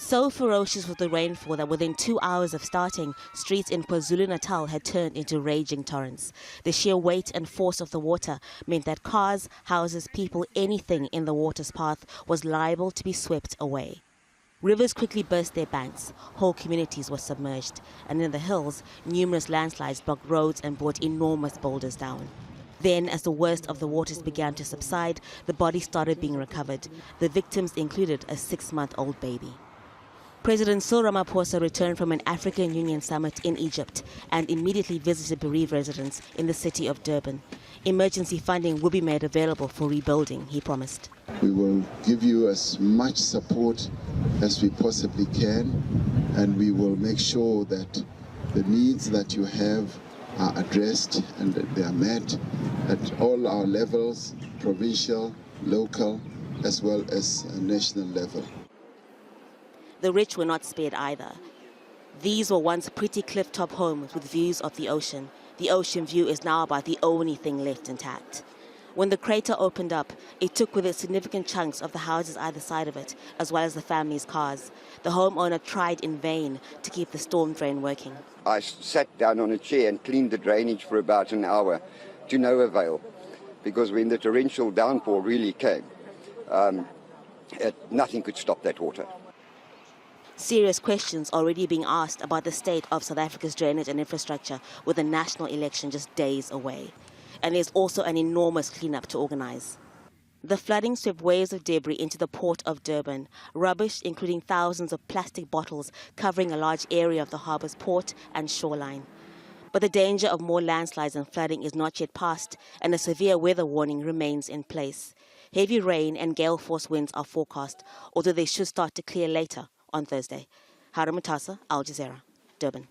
So ferocious was the rainfall that within 2 hours of starting, streets in KwaZulu-Natal had turned into raging torrents. The sheer weight and force of the water meant that cars, houses, people, anything in the water's path was liable to be swept away. Rivers quickly burst their banks, whole communities were submerged, and in the hills, numerous landslides blocked roads and brought enormous boulders down. Then, as the worst of the waters began to subside, the bodies started being recovered. The victims included a 6-month-old baby. President Cyril Ramaphosa returned from an African Union summit in Egypt and immediately visited bereaved residents in the city of Durban. Emergency funding will be made available for rebuilding, he promised. We will give you as much support as we possibly can, and we will make sure that the needs that you have are addressed and that they are met at all our levels, provincial, local, as well as national level. The rich were not spared either. These were once pretty cliff-top homes with views of the ocean. The ocean view is now about the only thing left intact. When the crater opened up, it took with it significant chunks of the houses either side of it, as well as the family's cars. The homeowner tried in vain to keep the storm drain working. I sat down on a chair and cleaned the drainage for about an hour, to no avail, because when the torrential downpour really came, nothing could stop that water. Serious questions already being asked about the state of South Africa's drainage and infrastructure with the national election just days away. And there's also an enormous cleanup to organize. The flooding swept waves of debris into the port of Durban, rubbish including thousands of plastic bottles covering a large area of the harbour's port and shoreline. But the danger of more landslides and flooding is not yet past, and a severe weather warning remains in place. Heavy rain and gale-force winds are forecast, although they should start to clear later on Thursday. Haru, Mutasa, Al Jazeera, Durban.